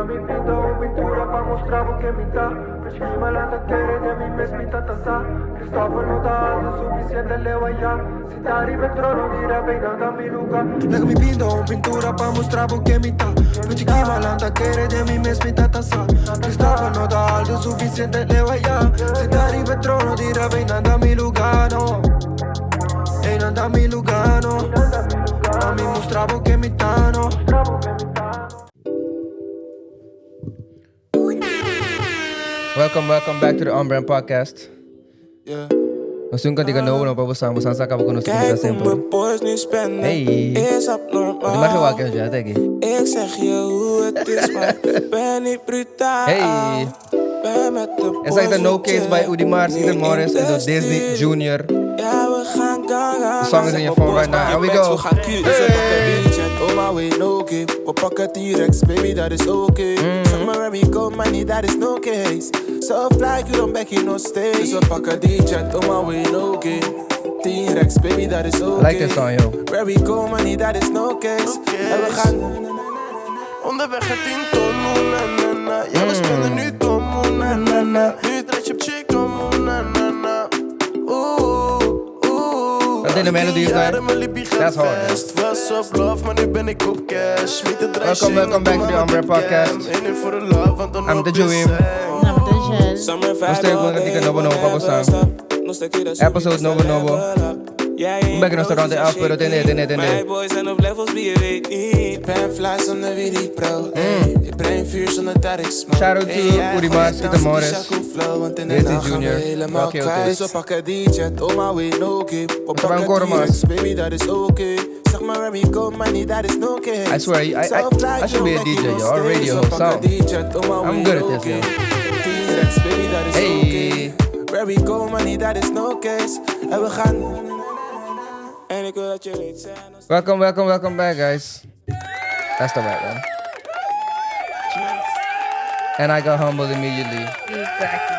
mi pinto un pintura pa' mostrar o que mitad. Prima la taquera de mi mes mitad tasa. Cristóbal no da algo suficiente, le voy a. Si tari petróleo dirá peinando a mi lugar. Like mi pinto un pintura pa' mostrar o que mitad. Prima la taquera de mi mes mitad tasa. Cristóbal no da algo suficiente, le voy a. Si tari petróleo dirá peinando a mi lugar, no. Peinando a mi lugar, no. A mi mostrar o que mitad, no. Welcome back to the OnBrand Podcast. Yeah. Misschien kan ik een nou op samen sa ka ko Kijk hoe mijn boys nu spenden. Hey. Is abnormaal. Die mag je wakker ja, denk ik. Ik zeg je hoe het is, maar ben niet brutaal. Hey. Ben met de Er zijn de no case bij Udi Mars, Ethan Morris en door Disney Junior. Ja, we gaan The song is in your phone right now. Here we go. We gaan Q, dus we pakken budget. Oh my way, no game. We pakken T-Rex, baby, dat is okay. Zeg maar where we go, money, that is no case. So fly, you don't back in no stage. Dus we pakken D-Jet, oh my way, no game. T-Rex, baby, that is okay. I like this song, yo. Where we go, money, that is no case. En we gaan onderweg het 10 ton, na na na. Ja, we spelen nu tom, na na na. Nu draait je op chick, na na na. Dat in de melody is like, that's hard. Was op love, maar nu ben ik op cash. Welcome back to the OnBrand Podcast. I'm the Joey. I'm the Jen. Nog steeds gewoon dat ik een nobo pa staan. Episode nobo. We beginnen ons rond de af, pero tende. Boys zijn op levels wie je weet niet. Ben fly zonder wie die pro. Je brain vuur zonder dat ik smoke. Shout out to Udi Mars, Ethan Morris, Disney Junior. Welke ook we pakken D-Jet, oh my way, no game. We pakken T-Rex, baby, dat is okay. Zeg maar where we go, money, that is no case. I swear, I should be a DJ, yo, or a radio host. I'm good at this, yo. T-Rex, baby, that is okay. Where we go, money, that is no case. En we gaan. En ik wil dat je weet zijn. Welcome back, guys. That's the right one. And I got humbled immediately. Exactly.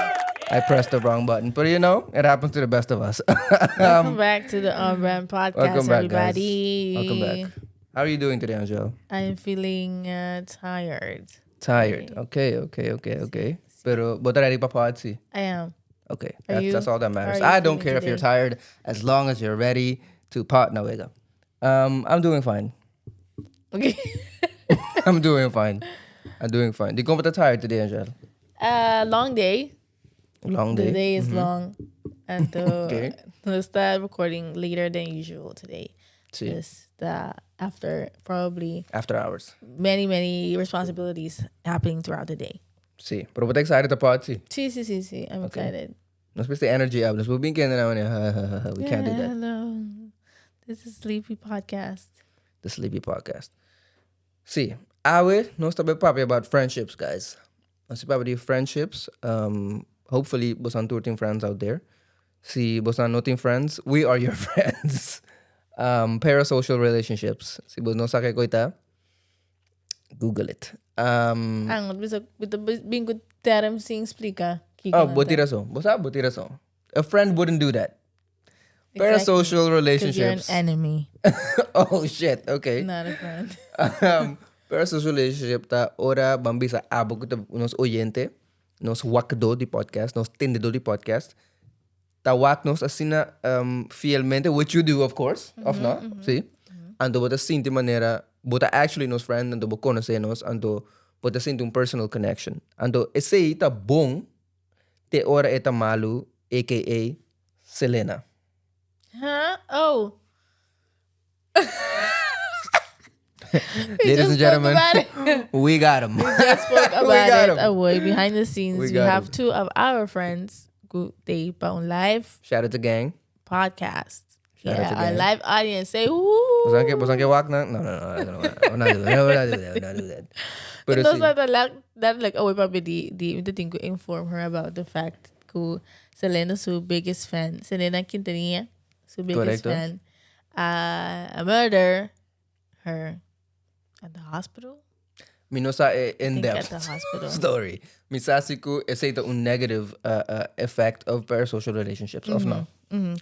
I pressed the wrong button, but you know, it happens to the best of us. Welcome back to the OnBrand Podcast, welcome back, everybody. Guys. Welcome back. How are you doing today, Angel? I am feeling tired. Tired. Okay. Pero, but ready pa party? I am. Okay, Are you? that's all that matters. How are you I don't feeling care if you're today? tired, as long as you're ready to part. No, wait up. I'm doing fine. Okay. I'm doing fine. Die komt wat tired today, Angel. Long day. Long day. The day is long. And Okay. to start recording later than usual today. See, Just after probably after hours. many responsibilities happening throughout the day. See, pero wat excited to party. See. I'm Okay. excited. Nos the energy up. Nos we've been getting out here. We can't do that. Hello. This is Sleepy Podcast. The Sleepy Podcast. See, I nos tabe papi about friendships, guys. Nos about the friendships. Hopefully, bosan tourting friends out there. See, bosan noting friends. We are your friends. Parasocial relationships. Si bos no sakay ko ita. Google it. Ang bingo term sing explica. Buti rason. Buti rason. A friend wouldn't do that. Parasocial relationships. Because you're an enemy. Oh shit. Okay. Not a friend. Parasocial relationship ta ora bambisa abo ko nos oyente, nos wakdo di podcast, nos tendedo di podcast. Ta wak nos asina fielmente, which you do of course, of not, see? Ando bota sinti manera, bota actually nos friend, ando bo conocenos, ando bota sinti un personal connection. Ando ese ita bong te ora eta malu, aka Selena. Huh? Oh. Ladies and gentlemen, we got him. We just spoke about it away behind the scenes. We got have him. two of our friends who they on live Shout out to gang. podcast. Shout out to Our gang. live audience say woo. Bosan ke wak na? No. We're not do that. Pero Those see, are that like away papi the thing to inform her about the fact who Selena's her biggest fan. Selena Quintanilla, her biggest Correcto. fan. A murder her at the hospital. Minosa I think at in-depth the hospital. story. Misasiku is ito un negative effect of parasocial relationships, of no?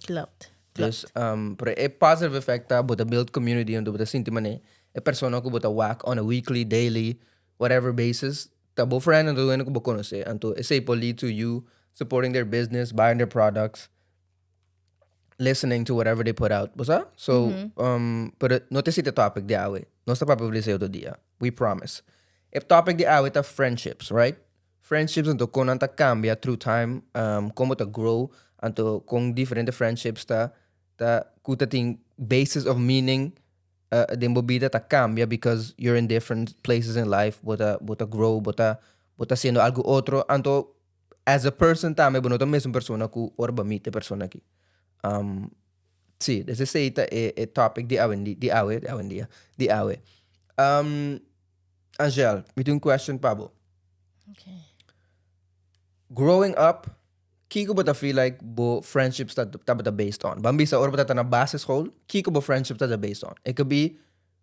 Klopt. Dus, pero a positive effect ta, buta build community, and buta sinti mane, a persona ko buta whack on a weekly, daily, whatever basis, tabo friend and to ko bokonose and to say lead to you supporting their business, buying their products, listening to whatever they put out. Basta? So, pero notice the topic di awe. No sa papabilis sa dia. We promise. If topic di awe ta friendships, right? Friendships anto kung nanta cambia through time, como ta grow, anto kung different friendships ta kuta ting basis of meaning din bobida ta cambia because you're in different places in life, bota grow, bota siendo algo otro, anto as a person tame bono ta mesmo persona ku orba mite persona ki. Sì, this is a topic di awe. Angel, we do a question, Pablo. Okay. Growing up, kiko ba ta feel like bo friendships ta based on? Bambisa or ba ta na basis hole? Kiko ba friendships ta based on? It could be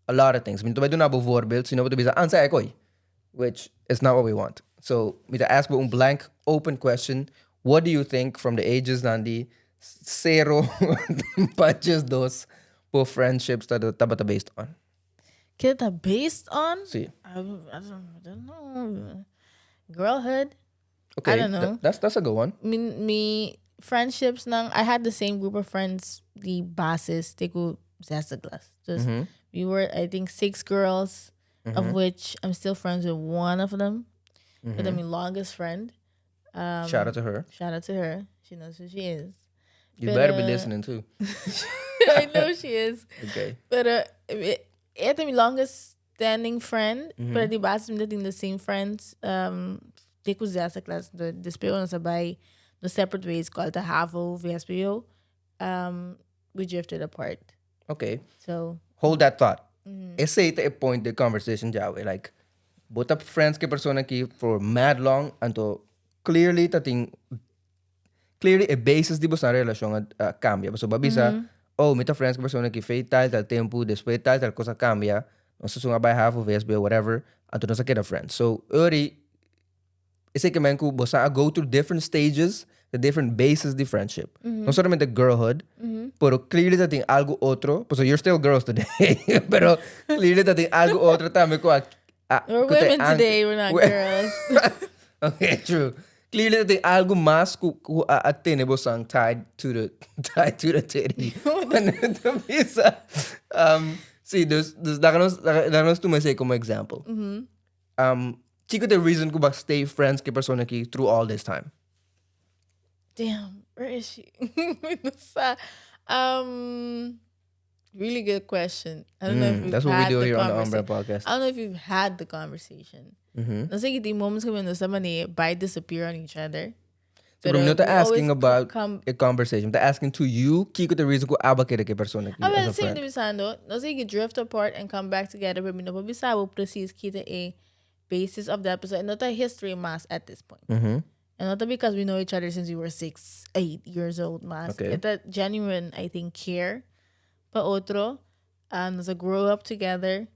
a lot of things. Minto ba doon na bo voorbeeld, sino ba to bisa ansa ekoy, which is not what we want. So, mita ask bo un blank, open question. What do you think from the ages nandi 0 patches dos po friendships ta based on? Kita based on? See. I don't know. Girlhood. Okay, I don't know. That's a good one. Me friendships nang I had the same group of friends, the bases, they go Zazaglas. Just we were I think 6 girls, of which I'm still friends with one of them. But I'm my longest friend. Shout out to her. Shout out to her. She knows who she is. You better be listening too. I know she is. Okay. But ito my longest standing friend. Pero di ba sa the same friends. They ko sa class. The SPO na sabay. The separate ways called the HAVO, VSPO. We drifted apart. Okay. So Hold that thought. Ese ito a point the conversation jawe. Like, both up friends ke persona ki for mad long anto clearly a basis di ba sa relasyon cambia. So babisa, mita friends ke persona ki fate tal tempo, después tal cosa cambia. No se sunga by half of VSB or whatever. Anto no sa keda friends. So early, ese que man ko bosa go through different stages, the different bases the friendship. No solamente girlhood, pero clearly tating algo otro. So you're still girls today, pero clearly tating algo otro tame ko. we're women today, we're not girls. Okay, true. Clearly tating algo mas ku atene bosang tied to the titty. See, there's dakanos to me say como example. Chico the reason ko ba stay friends ke persona ki through all this time. Damn, where is she? Really good question. I don't know if we've That's what we had do the here on the OnBrand conversation. Podcast. I don't know if you've had the conversation. Nasa the moments kami no sama ni by disappear on each other. So I'm not we asking always about come. a conversation. I'm asking to you, Kiko, the reason ko aba kira ke persona ki I mean, as a same friend. to Bisando. No say you drift apart and come back together, but no Bisabo precis kita a basis of the episode. And not a history mass at this point. And not because we know each other since we were 6, 8 years old mass. Okay. It's a genuine, I think, care. Pa otro, there's a grow up together.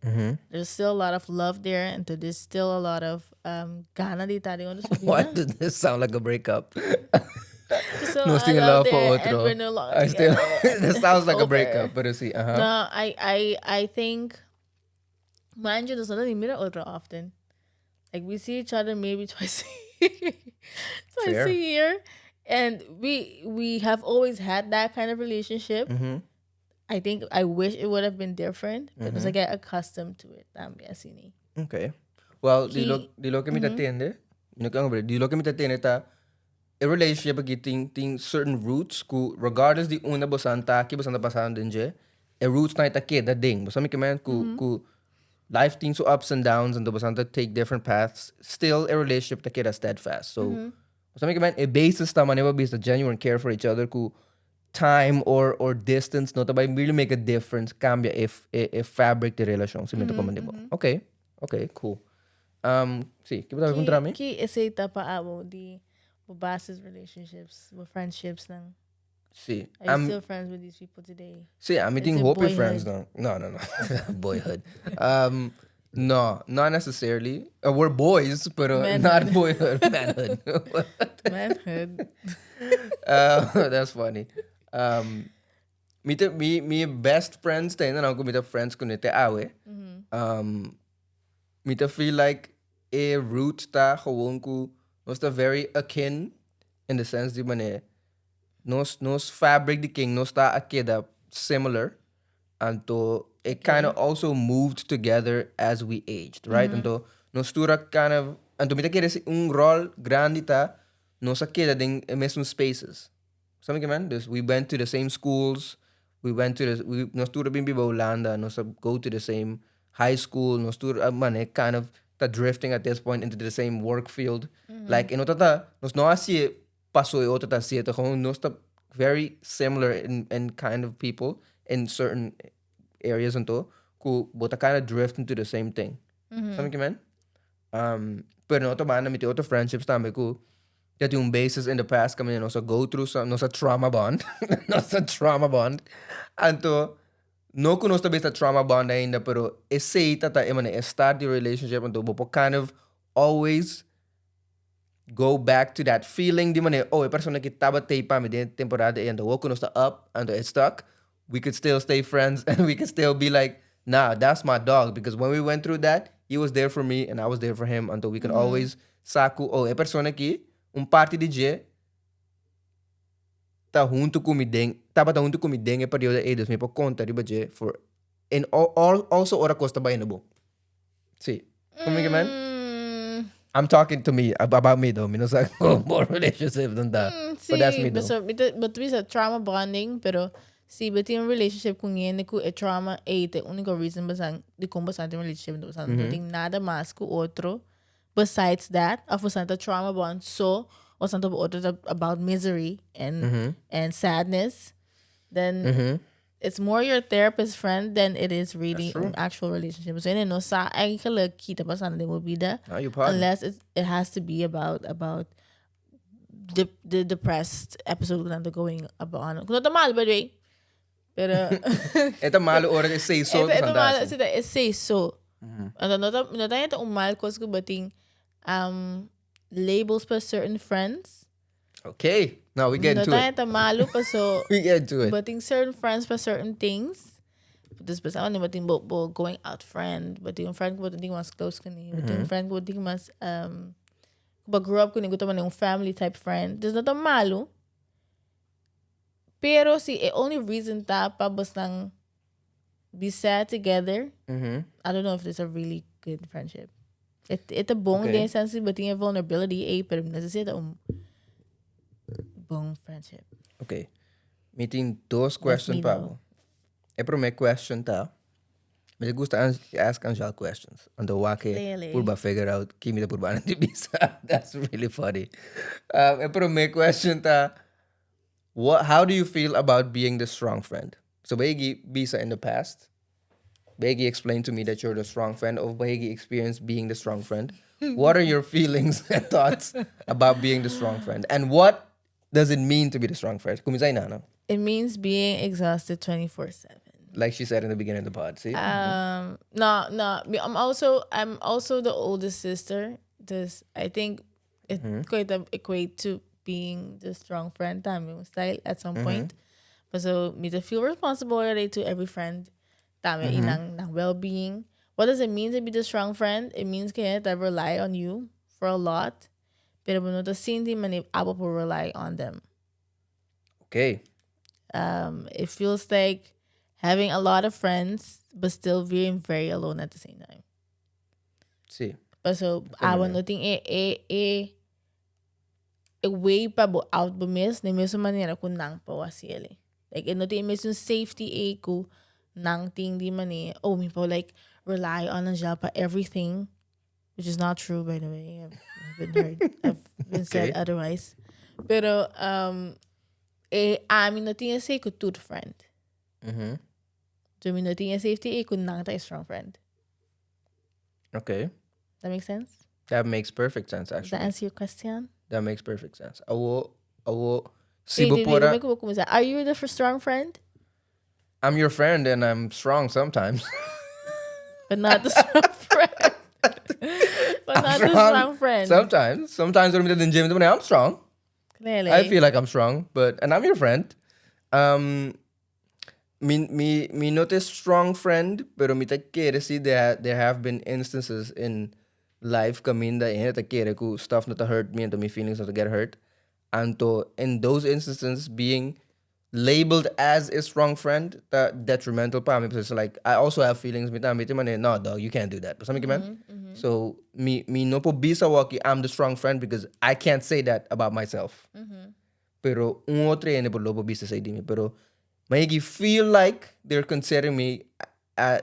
There's still a lot of love there, and there's still a lot of gana di tayo on the Why does this sound like a breakup? No, still in love for and otro. we're no longer I still together. that sounds like a Over. breakup, but see, No, I think, mind you, there's not meet otro often. Like we see each other maybe twice Fair. a year, and we have always had that kind of relationship. I think I wish it would have been different, but as I get accustomed to it, Okay. Well, Ki- di lo que me tatende, di lo que me tatende ta a relationship getting certain roots ku regardless di una bosanta ki bosanta pasando din je a roots na ita keda ding basta mi kemen ku life things so ups and downs and the bosanta take different paths still a relationship ta keda steadfast so basta mi kemen a basis ta maneba based a genuine care for each other ku time or distance no tabay really make a difference cambia if a fabric de relasyon simento ko man okay cool sí que ba kontra mi Ki ese tapa abo di basis relationships, with friendships nang. sí Are you still friends with these people today? see I'm meeting Is it hopefully boyhood? friends no boyhood no not necessarily we're boys but not boyhood manhood Manhood. that's funny me best friends tayo na lang ko meet friends ko nite awe meet feel like root ta gewoon ku nos ta very akin in the sense di mane nos fabric di king nos ta akeda similar and to it kind of also moved together as we aged, right? And to nos tura kind of and to mita kere un rol grande ta nos akeda ding mesmo spaces. Something man, dus we went to the same schools. Nos tura bimbi Holanda. Nos go to the same high school. Nos tura man kind of ta drifting at this point into the same work field. Like in otata nos no asi paso e otata si ito gewoon nos ta very similar in kind of people in certain areas and to ku bota kind of drift into the same thing. Something man. Pero no to man na miti other friendships tambe ku that yung basis in the past kami no go through some no sa trauma bond no sa trauma bond anto no kuno sta base trauma bond ainda pero esse tata emane start the relationship anto bopo kind of always go back to that feeling di mane e persona que taba teipa me de temporada e anto kuno sta up anto it's stuck we could still stay friends and we could still be like nah that's my dog because when we went through that he was there for me and I was there for him until we can always saku persona que parte de je tá junto comigo tava junto comigo em período e dos me por conta de je for and all also ora costa ba inabo see comigo man I'm talking to me about me though me no sa more relationship than that but that's me though but we said trauma bonding pero si beti un relationship com ele ku trauma te único reason basang de como basang relationship do basang não tem nada mais com outro besides that, of a trauma bond, so or something about misery and sadness, then it's more your therapist friend than it is really an actual relationship. So no sa eigenlijk kita pasan de mobida unless it has to be about the depressed episode that going about. Kuno ta mal by the way. Pero eta malo ora que say so. Eta malo sita say so. Ano no ta mal cause ko bating labels for certain friends. Okay, now we get into it. Malu pa so we get to it. But in certain friends for certain things. This person ni bating bo going out friend, but yung friend ko bating mas close kani, but yung friend ko bating mas ba grew up kani gusto man yung family type friend. There's not a malu. Pero si only reason ta pa bas nang be sad together. I don't know if it's a really good friendship. It's a bong din sense but yung vulnerability pero necessita bong friendship. Okay. Meeting dos questions pa. Pero may question ta. Me gusta ask Angel questions. Ando wake purba figure out kimi da purba nanti bisa. That's really funny. Pero may question ta. How do you feel about being the strong friend? So Bahigi bisa in the past. Bahigi explained to me that you're the strong friend of Bahigi experience being the strong friend. What are your feelings and thoughts about being the strong friend? And what does it mean to be the strong friend? Kumisay na, no? It means being exhausted 24/7. Like she said in the beginning of the pod, see? No. I'm also the oldest sister. I think it could equate to being the strong friend style at some point. But so me to feel responsible to every friend. Inang well-being. What does it mean to be the strong friend? It means that I rely on you for a lot. Pero no the same thing man I will rely on them. Okay. It feels like having a lot of friends but still being very alone at the same time. See. But so I want nothing a way pa bo out bo miss na mesmo manera ko nang pawasili. Like no te mesmo safety ko nang ting di man me po like rely on Angel pa everything, which is not true by the way. I've been said otherwise. Pero amin no tinha say ko to friend. So min no tinha safety ko nang ta strong friend. Okay. That makes sense? That makes perfect sense actually. Does that answer your question? That makes perfect sense. Awo Are you the strong friend? I'm your friend and I'm strong sometimes. But not the strong friend. But not the strong friend. Sometimes when I'm in the gym, I'm strong. Clearly. I feel like I'm strong, and I'm your friend. Me not a strong friend, pero me take care see that there have been instances in life caminda in het kere ku stuff not to hurt me and to my feelings not to get hurt. And to in those instances being labeled as a strong friend that detrimental pa me because like I also have feelings with them no dog you can't do that. So me no po bisa waki I'm the strong friend because I can't say that about myself. Pero un otro ene por lobo bisa say dimi pero maybe feel like they're considering me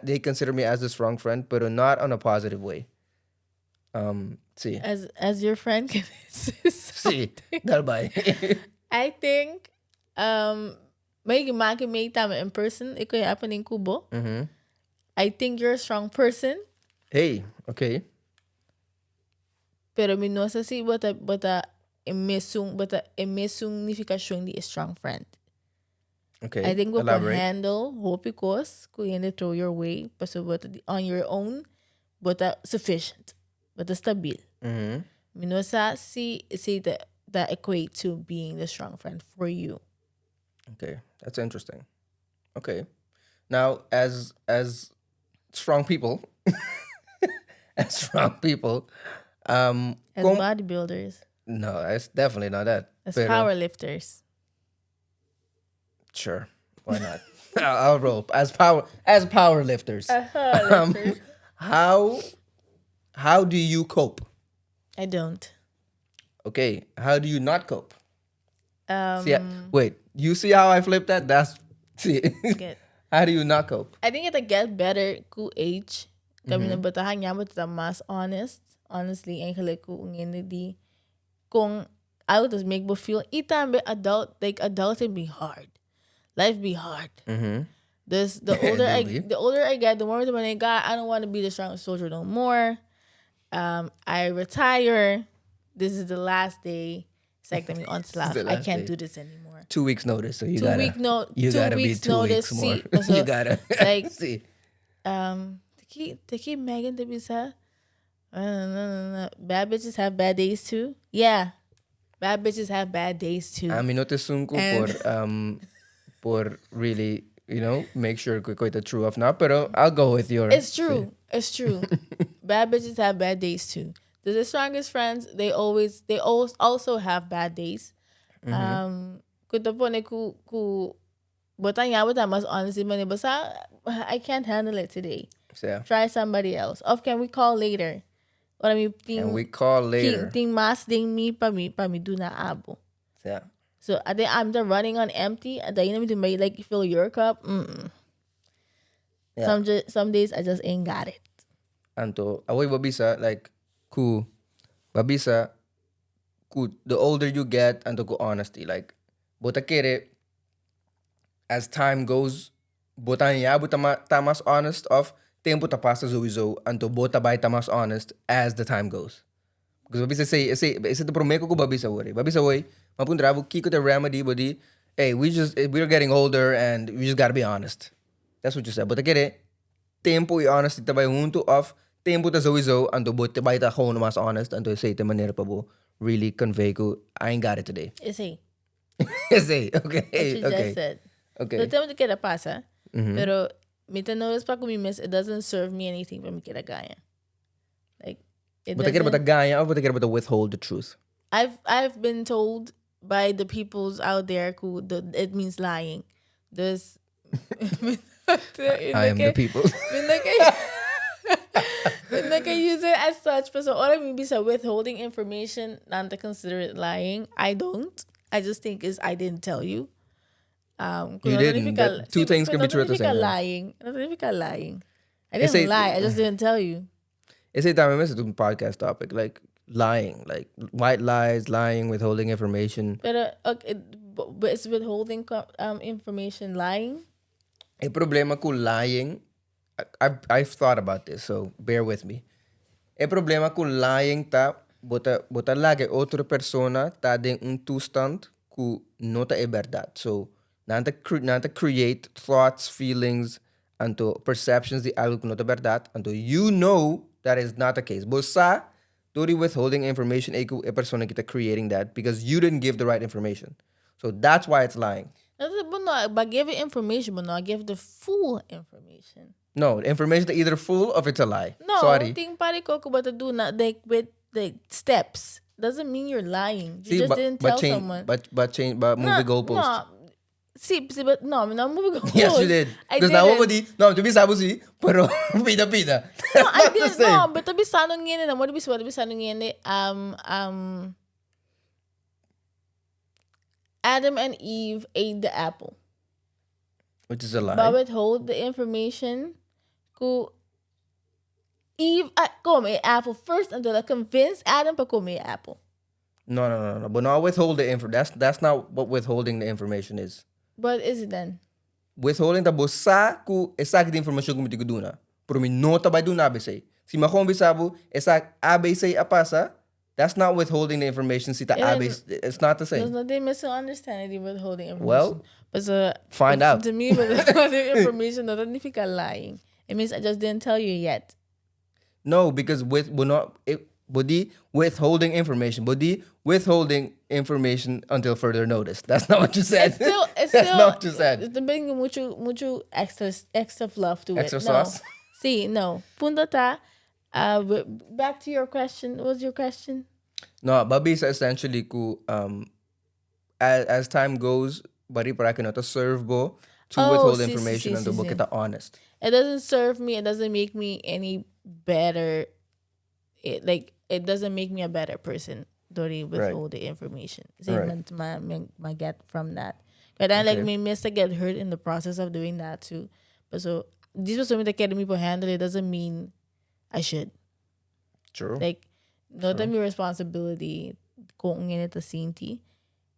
they consider me as a strong friend but not on a positive way. See. As your friend can See, daarbij. I think maybe maak me tama in person. Ik kan je appen in Kubo. I think you're a strong person. Hey, okay. Pero mi no sé si bota emesung significación de a strong friend. Okay. I think we can Elaborate. handle hopicos kuyende throw your way, but on your own, but sufficient, but stabil. Mi no sé si that equate to being the strong friend for you. Okay, that's interesting. Okay, now as strong people, as strong people, As bodybuilders, no, it's definitely not that. as Pero- powerlifters. Sure, why not? I'll roll as power lifters. How do you cope? I don't. Okay, how do you not cope? Um, Wait, you see how I flipped that? See. Get- How do you not cope? I think it get better ku age. Kami na batahan niya mo mas honest. Honestly, eigenlijk kung hindi kung I would just make me feel itambe adulting be hard. Life be hard. This the older I get, the more when I got, I don't want to be the strongest soldier no more. I retire. This is the last day. It's like me on slap. I can't do this anymore. 2 weeks notice, so you 2 gotta week no. you 2 gotta be weeks 2 notice. weeks more. See, so, You gotta like see. Taki Megan to be sad. Bad bitches have bad days too. Yeah, bad bitches have bad days too. A mí no te sunko por really, make sure que koita true of not, pero I'll go with your. It's true. It's true. Bad bitches have bad days too. The strongest friends, they also have bad days. Kuta po ne ku botanya buta mas honestly mani basa I can't handle it today. Yeah. Try somebody else. Or can we call later? What I mean, And we call later. Ting mas ding me pa mi do na abo. Yeah. So I think I'm just running on empty. And then you need to make like fill your cup. Yeah. Some days I just ain't got it. Anto, away babisa, like, babisa, the older you get, anto ko honesty, like, bota kere, as time goes, bota niya, tamas honest of, tempo tapasa sowieso, anto bota bay tamas honest as the time goes. Because babisa say, isa te promeko ko babisa wari. Babisa way, mapundrabo, kiko the remedy, body, hey, we're getting older and we just gotta be honest. That's what you said. Bota kere, tempo y honesty tabay junto of, tempo ta sowieso, anto bota bay ta gewoon mas honest, anto say te manera pa bo, really convey ko, I ain't got it today. Is he? Say, okay, What you okay. just said. Okay. So tell me to get a pasa. Pero me te notice pa kung miss, it doesn't serve me anything pa me kira gaya. Like it But kere bata doesn't. gaya, or bata kere bata withhold the truth. I've been told by the peoples out there who it means lying. There's I am the people. Like I use it as such, but so all I mean is withholding information, not to consider it lying. I don't. I just think is I didn't tell you. You didn't. Two things can be true at the same time. Lying. Not lying. I It's didn't a- lie. I just didn't tell you. It's a time I missed a podcast topic, like lying, like white lies, lying, withholding information. But but it's withholding information lying. A problema ko lying, I've thought about this, so bear with me. A problema ko lying ta, bota lage outra persona ta den un toestand ku nota e verdad. So, nanta create thoughts, feelings, anto perceptions di algo ku nota verdad, anto you know that is not the case. Bosa, dori withholding information, e persona kita creating that because you didn't give the right information. So that's why it's lying. But no, but give it information, but not give the full information. No, the information is either full or it's a lie. No, Sorry. ting pare ko ba to do na like with the steps doesn't mean you're lying. You just didn't tell someone. But move the goalpost. No. See, but no, I'm not moving goalpost. Yes, you did. Because now nobody, no, to be sabusi, pero pida. No, I didn't. No, but to be sanong yun na. What to be sanong yun Adam and Eve ate the apple. Which is a lie. But withhold the information. Ko Eve come apple first until I convince Adam pa come apple. No. But not withhold the info. That's not what withholding the information is. What is it then? Withholding ta bosa ku exact information ko mitigo duna. Pero mi nota ba duna abisay. Si makom bisabu exact abisay apasa. That's not withholding the information. Si ta abis. It's not the same. There's nothing misunderstanding withholding information. Well, but find out. To me, withholding information doesn't significa lying. It means I just didn't tell you yet. No, because withholding information. Withholding information until further notice. That's not what you said. It's That's not what you said. It's bringing mucho extra fluff to Extra it. sauce? No. See, no. Punta ta. Back to your question. What was your question? No, Babi is essentially as time goes, bari para to serve bo to withhold information and to book it honest. It doesn't serve me. It doesn't make me any better. It doesn't make me a better person. Dori withhold the information. Right. My get from that. But I me miss to get hurt in the process of doing that too. But so this was something that can me handle. It doesn't mean I should. True. Not that my responsibility kung in it sinti.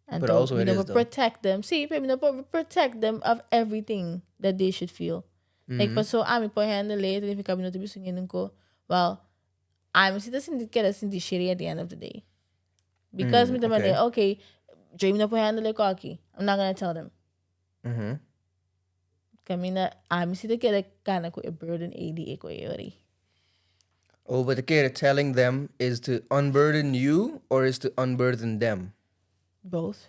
And but also it is protect them. See, protect them of everything that they should feel. Mm-hmm. But so I'm po handle it. If kami to bisungin ko, well, I'm sita sinti shitty at the end of the day. Because okay, dream na po handle it cocky. I'm not gonna tell them. Mm-hmm. Kami na I'm sita kaya kana ko a burden AD ko yori. Oh, but the kid telling them is to unburden you or is to unburden them? Both.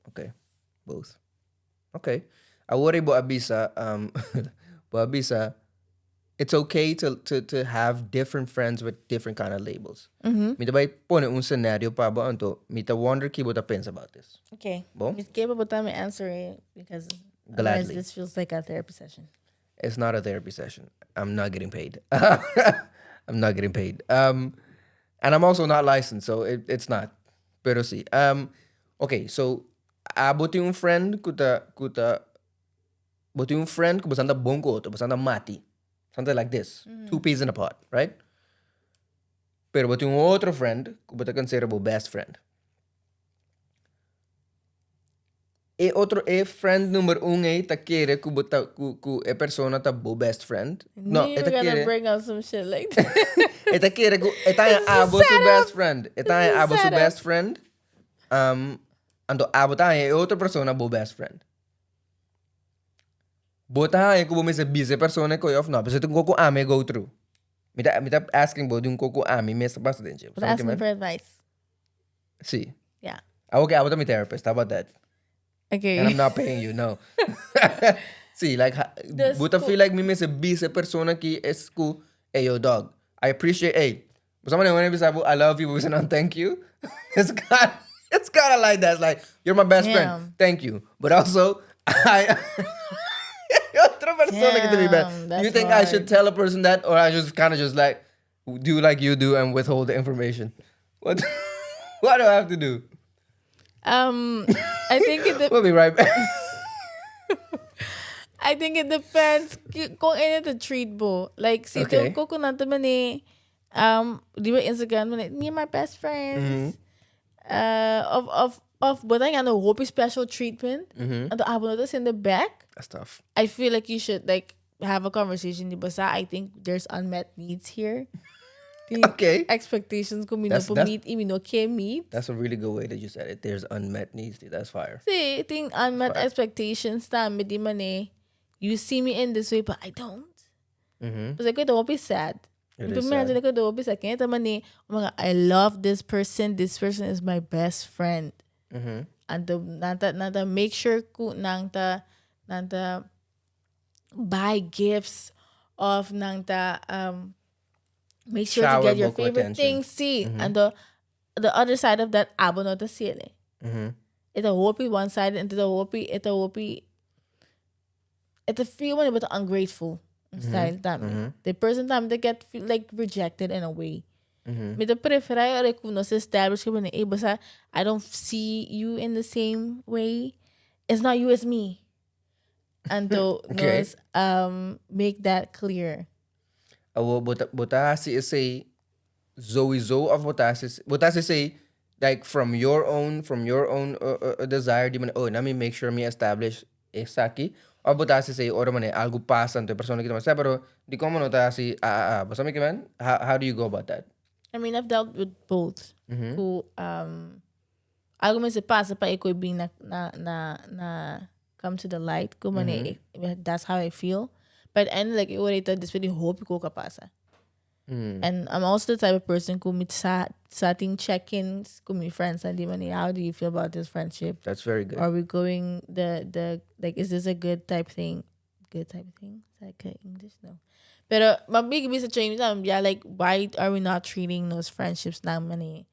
Okay. Both. Okay. I worry about Abisa. But Abisa, it's okay to have different friends with different kind of labels. Mita bay pone un scenario pa ba anto mita wonder ki bota pensa about this. Okay. Bon? Miss Gaba me answer it because Gladly. this feels like a therapy session. It's not a therapy session. I'm not getting paid. I'm not getting paid. And I'm also not licensed, so it's not. Pero si. Okay, so aboti un friend boti un friend ko basanda bongo to basanda mati. Something like this. 2 peas in a pot, right? Pero boti un otro friend ko bota considerable best friend. E friend number 1 ta kere ku persona ta bo best friend. No, you're gonna bring up some shit like that. Eta kere ku yung abo su best friend. Eta yung abo su best friend. Ando abo tayo otra persona bo best friend. Bota hayo ku sa busy persona ko of no, pero ito ko ame go through. Mita asking bo yung ko ame mes basta din siya. But ask me for advice. See. Yeah. Okay, abo ta mi therapist. How about that? Okay. And I'm not paying you, no. See, like, buta feel like me miss a busy persona ki es ku, hey, yo, dog, I appreciate, hey, someone when I love you, but thank you. It's kind of like that. It's like, you're my best friend. Thank you. But also, otra persona que te be bad. You think I should tell a person that, or I just kind of just like, do like you do and withhold the information? What do I have to do? I think we'll be right back. I think it depends kung ano to treat mo. Like, si Okay. ko nato man di ba Instagram man me and my best friends. But I got no hope special treatment. And the abon in the back. That's tough. I feel like you should like have a conversation. Di ba sa? I think there's unmet needs here. Okay. Expectations ko That's- meet, can't meet. That's a really good way that you said it. There's unmet needs. That's fire. See, I think unmet expectations di man you see me in this way, but I don't. Because I could be sad. It is sad. I could be sad. Kaya taman I love this person. This person is my best friend. And nanta make sure ko nanta buy gifts of nangta make sure Shower to get your boko favorite attention. thing. See, and the other side of that abo no ta sile. Ito hopi one side and ito hopi ito feel when it's ungrateful style tami. The person time they get feel like rejected in a way. Me the prefer ay kuno sa establish ko na basta I don't see you in the same way. It's not you, it's me. And to Okay. make that clear. Awo botasi say sowieso of botasi say like from your own desire di man nami make sure me establish esaki or botasi say ora man algo pasa ante persona kita mas pero di como notasi basta me man how do you go about that? I mean, I've dealt with both. Who algo me se pasa pa iko being na come to the light. Ko man that's how I feel. But and like it this really hope ko kapasa. And I'm also the type of person who meet setting check-ins with my friends and how do you feel about this friendship? That's very good. Are we going the like is this a good type thing? Good type of thing? Is that good English? No. Pero mabig sa change yeah, like why are we not treating those friendships na many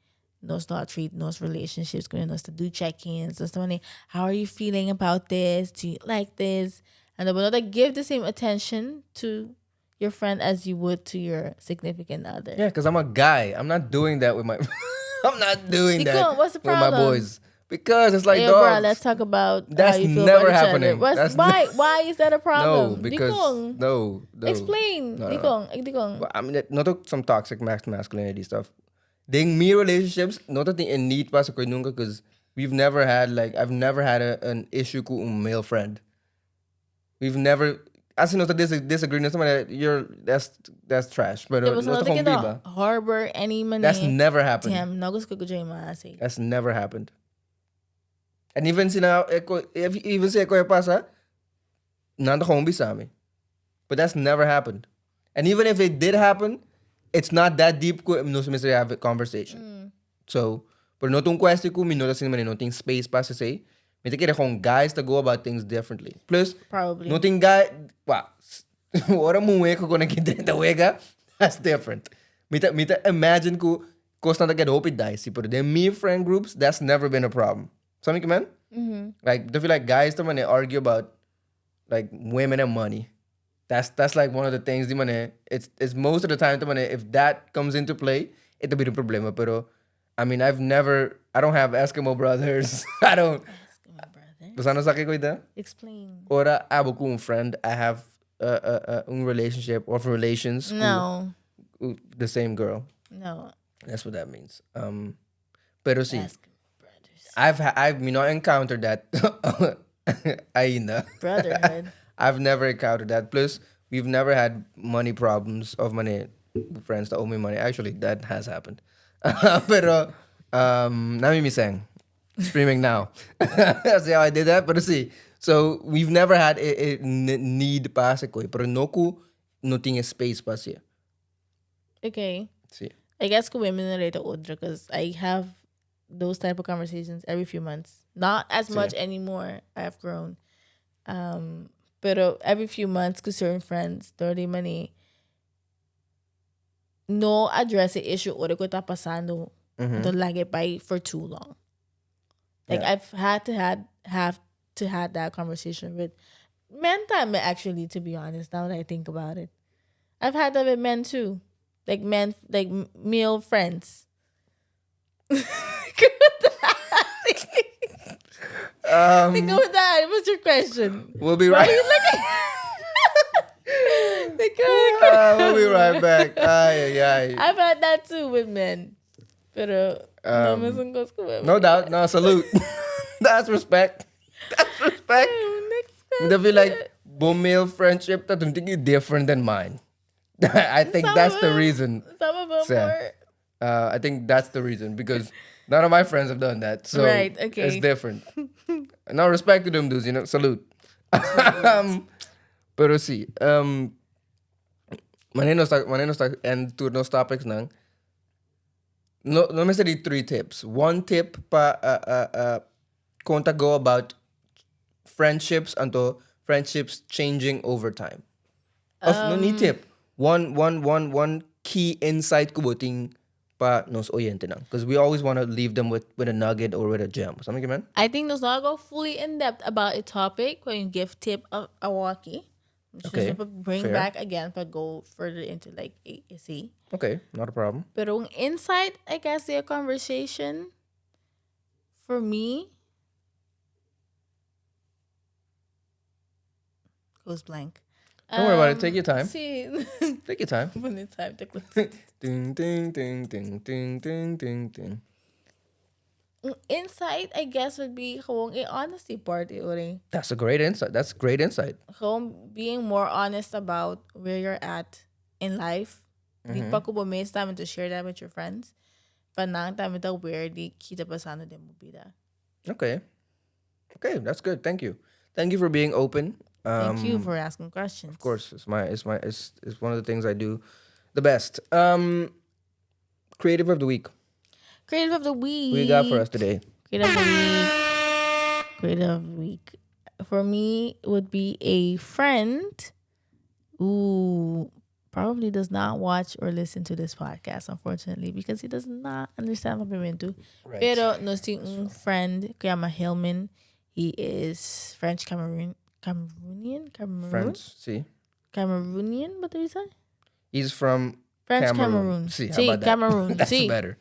those not treat those relationships going us to do check-ins, those money, how are you feeling about this? Do you like this? And the one give the same attention to your friend as you would to your significant other. Yeah, because I'm a guy. I'm not doing that with my I'm not doing that Ikaw, what's the with my problem? boys. Because it's like Hey, dogs. bro, let's talk about That's how you feel never about each happening. other. That's Why is that a problem? No, because Dikong, no. explain. No. Dikong. Well, I mean, not some toxic masculinity stuff. Ding me relationships, not that in need pa sa nunca because we've never had like I've never had an issue with a male friend. We've never as no disagree na you're that's trash. But There was no nothing in the ba? harbor any money. That's never happened. Damn, nagos ko gujay maasi. That's never happened. And even even si Eko pasa, nanda kong sa amin. But that's never happened. And even if it did happen, it's not that deep ko no sumisari have a conversation. So, pero no tong question ko minota sin man no ting space pa sa say. May tikira kong guys to go about things differently. Plus, Probably. no ting guy, ora muwe ko nakita wega, that's different. Mita imagine ko na get hopid dicey, pero then me friend groups, that's never been a problem. Something man? Like, I feel like guys to man argue about like women and money. That's like one of the things di man it's most of the time to man if that comes into play, it'll be the problema. Pero I mean, I don't have Eskimo brothers. I don't. Eskimo brother. Basta nasaki ko ita. Explain. Ora abo ko friend. I have a relationship or relations. No. With the same girl. No. That's what that means. Pero si Eskimo brothers. I've not encountered that. Aina. Brotherhood. I've never encountered that. Plus, we've never had money problems of money friends that owe me money. Actually, that has happened. Pero, nami-miseng. Streaming now. That's how I did that. But see, so we've never had a need pa sa koy. Pero no ting space pa siya. Okay. See. I guess ko women relate to Udra because I have those type of conversations every few months. Not as much anymore. I've grown. Pero every few months, ko certain friends, 30 money, no address the issue or ko ta pasando to lagi pa for too long. Like I've had to have that conversation with men time actually, to be honest, now that I think about it. I've had that with men too. Like male friends. Think of that. What's your question? We'll be right. We'll be right back. Ay. I've had that too with men. Pero no me son cosas ko. No doubt. No, salute. That's respect. That's respect. I feel like male friendship that different than mine. I think that's the reason. Some of them were. I think that's the reason because none of my friends have done that. So Right, okay. it's different. No respect to them dudes, salute. Pero si, maneno and to those topics nang, no necessarily 3 tips. 1 tip pa, kung go about friendships anto friendships changing over time? Of no ni tip. One key insight kubuting pa nos oyente nang. Because we always want to leave them with a nugget or with a gem. Something, man? I think let's not go fully in depth about a topic when you give tip of a walkie. Okay, Bring fair. back again, but go further into like AC. Okay, not a problem. But on insight, I guess the conversation for me goes blank. Don't worry about it. Take your time. See, Take your time. when it's time to close. Ding, ding, ding, ding, ding, ding, ding, ding. Insight, I guess, would be gewoon a honesty part. That's a great insight. That's great insight. Gewoon being more honest about where you're at in life. Di pa ko ba may time to share that with your friends. But nang time ito where di kita pa sana din mo bida. Okay, that's good. Thank you for being open. Thank you for asking questions. Of course, it's one of the things I do the best. Creative of the week. Creative of the week. What you got for us today? Creative of the week. Creative of the week. For me, it would be a friend who probably does not watch or listen to this podcast, unfortunately, because he does not understand what we're into. Right. Pero nos ting un friend, kaya Hillman. He is French Cameroonian. Friends, see. Cameroonian, what do we say? He's from French Cameroon. Cameroon. See, how See, about that? Cameroon. That's See. better.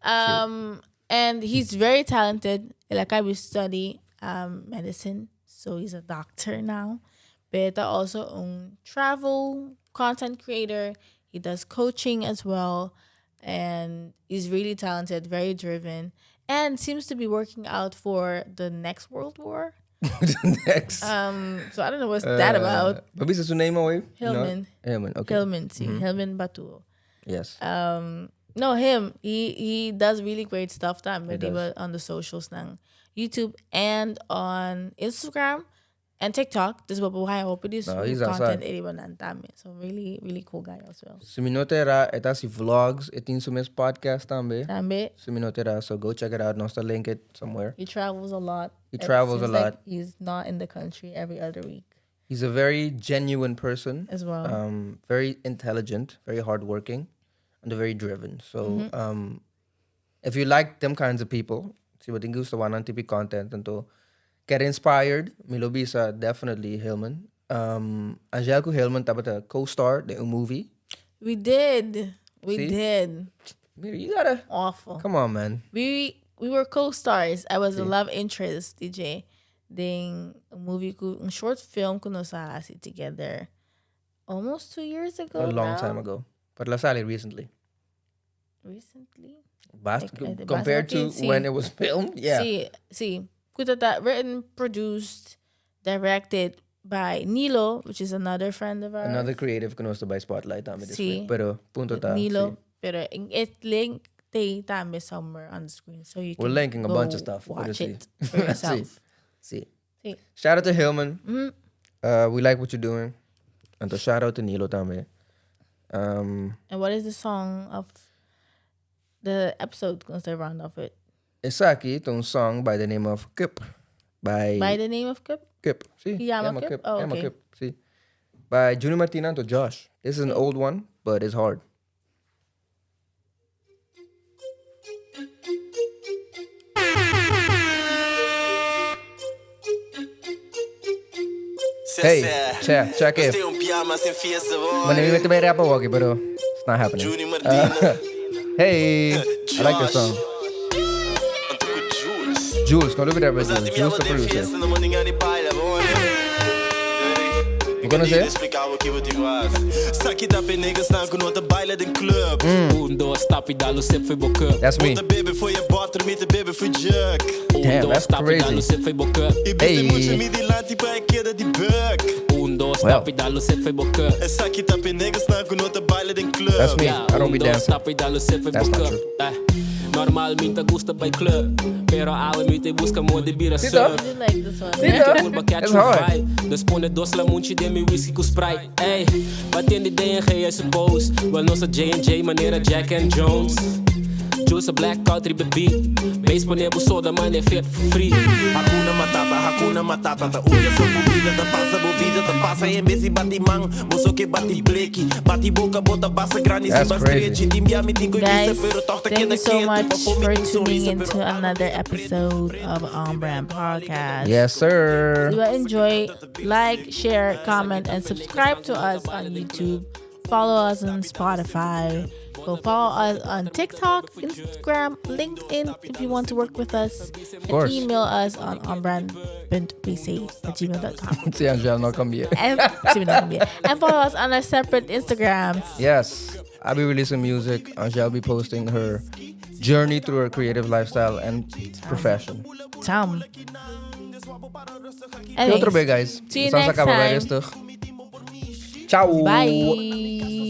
And he's very talented. Like I will study medicine, so he's a doctor now. But also travel content creator. He does coaching as well, and he's really talented, very driven, and seems to be working out for the next World War. Next. So I don't know what's that about. But what's his name away? Hillman. No? Hillman. Okay. Hillman, see, Hillman Batuo. Yes. No, him. He does really great stuff. He does. on the socials ng YouTube and on Instagram and TikTok. This is what I hope it is. No, he's content outside. So really, really cool guy as well. Suminotera, eta si vlogs, etin sumis podcast tambe. Tambe, Suminotera, so go check it out. Nosta link it somewhere. he travels a lot. He travels a Seems lot. like he's not in the country every other week He's a very genuine person. as well. Very intelligent, very hardworking, and very driven. So if you like them kinds of people, si bating gusto wa ng TV content and to get inspired, Milobisa definitely Hillman. Angel ko Hillman tabata co-star in a movie. We did. See? You gotta Awful. come on, man. We were co-stars. I was a love interest, DJ. Ding a movie ko, a short film ko sa together almost 2 years ago. A long now. time ago. But Lasali recently. Recently? Compared to see. when it was filmed, yeah. See. Kutata, written, produced, directed by Nilo, which is another friend of ours. Another creative kunosta by Spotlight tama this See. week. Pero punto ta. Nilo. see. Pero it linked tame somewhere on the screen. So you can We're linking a go bunch of stuff. Watch See. it for yourself. See. See. Shout out to Hillman. We like what you're doing. And to shout out to Nilo tame. And what is the song of the episode? Because they round off it. Isaki, itong song by the name of Kip. By the name of Kip? Kip. See? Yama Kip? Oh, Yama okay. Kip. See? By Junior Martina to Josh. This is an old one, but it's hard. Hey, check it. When we may rap walkie, but it's not happening. Hey, I like this song. Jules, no look at that with Jules. Jules the producer. You gonna say it? That's me. Damn, that's crazy. Hey. Well, that's me. I don't be dancing. That's not true. Normalmente gusta by club, pero awalmente busca moda bira surf. I did like this one. It's hard. Dispone dos la munchi de mi whisky com Sprite. Ey, batendo ideia em rei, I suppose. Well, nossa J&J, maneira Jack and Jones. Juice a black country baby. Base ponemos soda, man, é feito for free. Hakuna Matata. Ta uia só bebida, ta passa em vez de batimang. Moço que bate bleque, bate boca, bota bassa grande, se bastreche. Guys, thank you so much for tuning into another episode of OnBrand Podcast. Yes, sir. If you enjoy, like, share, comment, and subscribe to us on YouTube. Follow us on Spotify. Go follow us on TikTok, Instagram, LinkedIn if you want to work with us. And email us on onbrandpc@gmail.com. See, Angel, not come here. And follow us on our separate Instagrams. Yes, I'll be releasing music. Angel will be posting her journey through her creative lifestyle and profession. Tom. E outro bem, guys. See you next time. Ciao. Bye.